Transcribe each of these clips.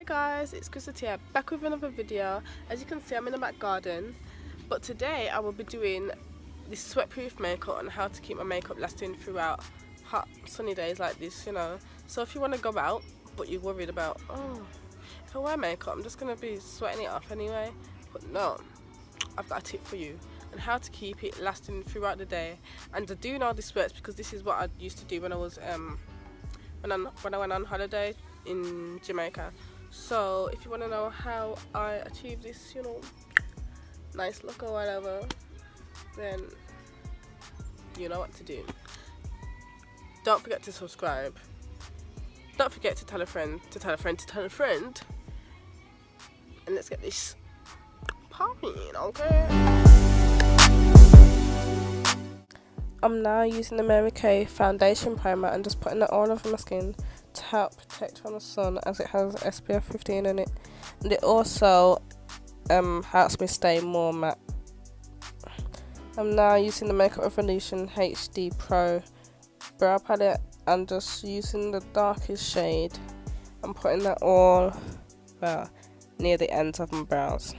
Hey guys, it's Crystal-Tiya back with another video. As you can see, I'm in the back garden, but today I will be doing this sweat-proof makeup and how to keep my makeup lasting throughout hot sunny days like this, So if you want to go out but you're worried about, oh, if I wear makeup I'm just going to be sweating it off anyway, but no, I've got a tip for you on how to keep it lasting throughout the day. And I do know this works because this is what I used to do when I was when I went on holiday in Jamaica. So if you want to know how I achieve this, nice look or whatever, then you know what to do. Don't forget to subscribe. Don't forget to tell a friend, to tell a friend, to tell a friend. And let's get this popping, okay? I'm now using the Mary Kay foundation primer and just putting it all over my skin to help protect from the sun, as it has SPF 15 in it, and it also helps me stay more matte. I'm now using the Makeup Revolution HD Pro brow palette and just using the darkest shade and putting that all near the ends of my brows.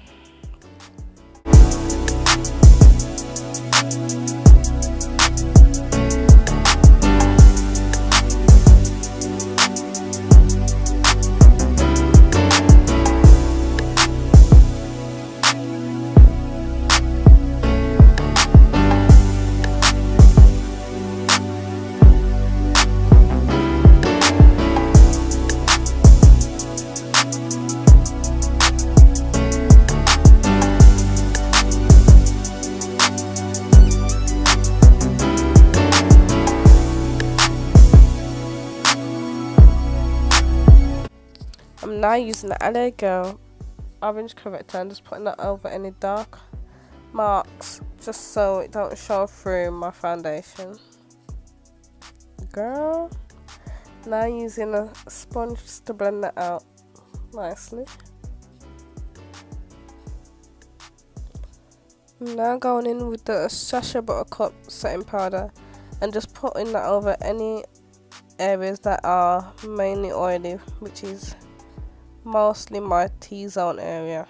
I'm now using the LA Girl orange corrector and just putting that over any dark marks just so it don't show through my foundation. Girl, now using a sponge just to blend that out nicely. I'm now going in with the Sacha Buttercup setting powder and just putting that over any areas that are mainly oily, which is mostly my T-zone area,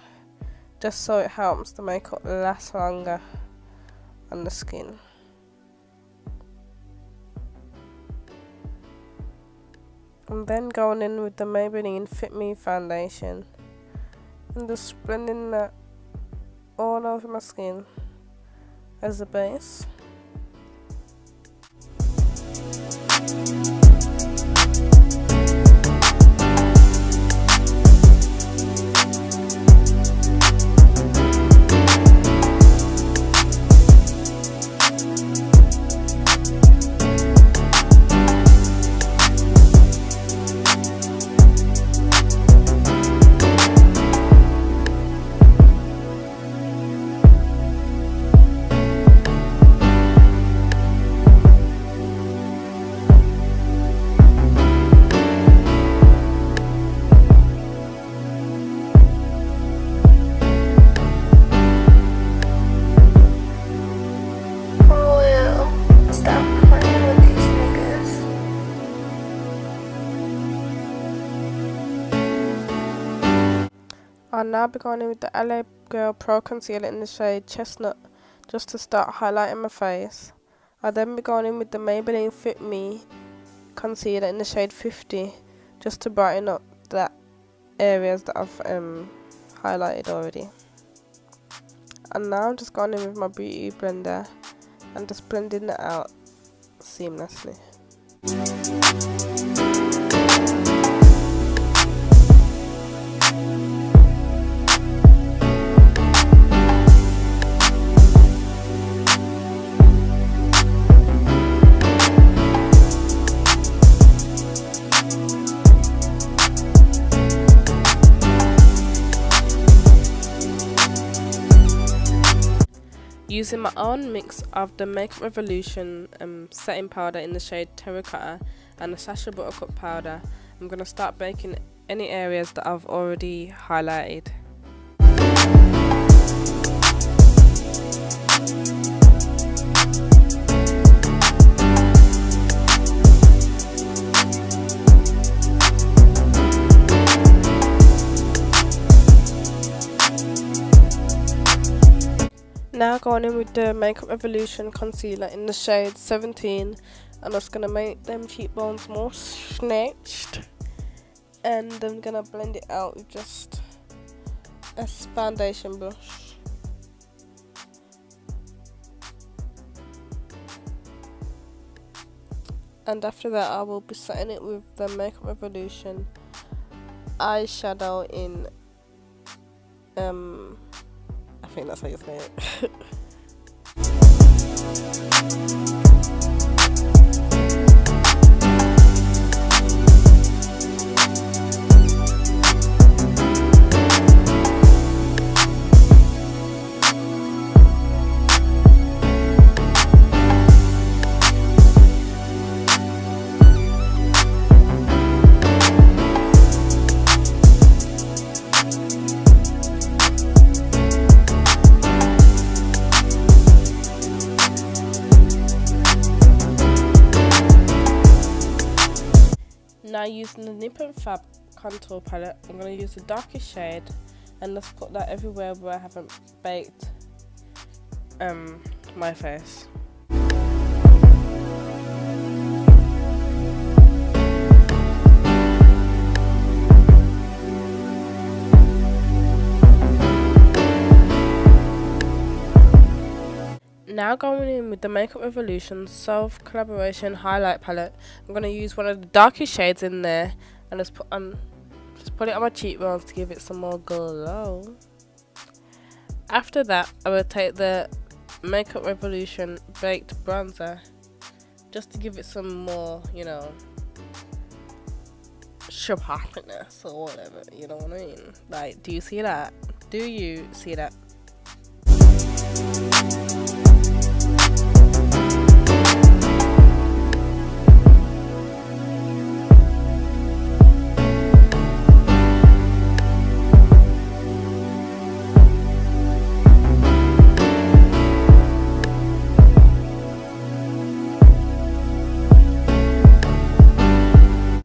just so it helps the makeup last longer on the skin. I'm then going in with the Maybelline Fit Me foundation and just blending that all over my skin as a base. I'll now be going in with the LA Girl Pro Concealer in the shade Chestnut just to start highlighting my face. I'll then be going in with the Maybelline Fit Me Concealer in the shade 50 just to brighten up the areas that I've highlighted already. And now I'm just going in with my Beauty Blender and just blending it out seamlessly. Using my own mix of the Makeup Revolution setting powder in the shade Terracotta and the Sacha Buttercup powder, I'm going to start baking any areas that I've already highlighted. Now going in with the Makeup Revolution concealer in the shade 17. I'm just gonna make them cheekbones more snatched, and I'm gonna blend it out with just a foundation brush. And after that, I will be setting it with the Makeup Revolution eyeshadow in I think that's how you say it. Now using the Nip and Fab contour palette, I'm going to use the darkest shade and just put that everywhere where I haven't baked my face. Now going in with the Makeup Revolution Self Collaboration Highlight Palette, I'm going to use one of the darkest shades in there and just put it on my cheekbones to give it some more glow. After that, I will take the Makeup Revolution Baked Bronzer just to give it some more, you know, sharpness or whatever, you know what I mean? Like, do you see that? Do you see that?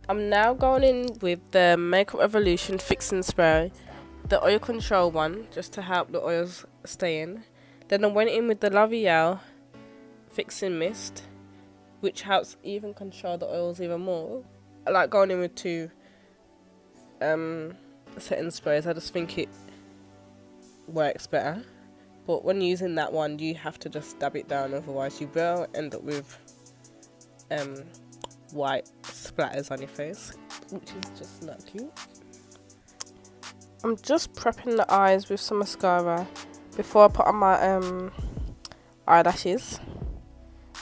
I'm now going in with the Makeup Revolution Fixing Spray, the oil control one, just to help the oils stay in. Then I went in with the L'Oreal Fixing Mist, which helps even control the oils even more. I like going in with two setting sprays. I just think it works better. But when using that one, you have to just dab it down, otherwise you will end up with white splatters on your face, which is just not cute. I'm just prepping the eyes with some mascara before I put on my eyelashes.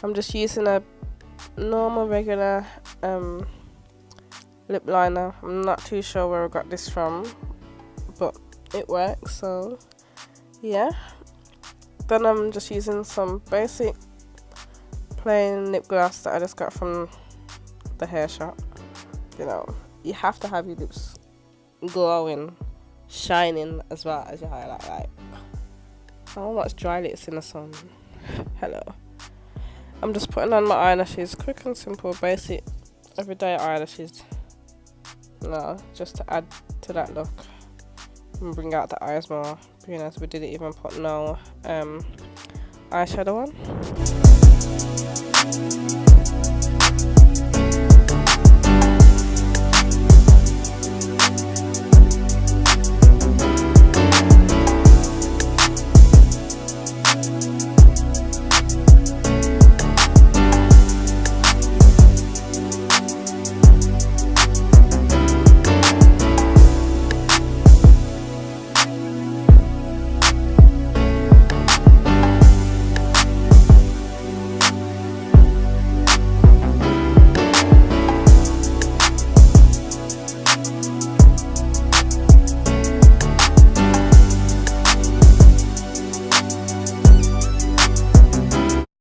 I'm just using a normal regular lip liner. I'm not too sure where I got this from, but it works, so yeah. Then I'm just using some basic plain lip gloss that I just got from the hair shop. You know, you have to have your lips glowing, shining as well as your highlight. Like, I don't watch dry lips in the sun. Hello. I'm just putting on my eyelashes, quick and simple, basic, everyday eyelashes. No, just to add to that look and bring out the eyes more. Being as we didn't even put no eyeshadow on.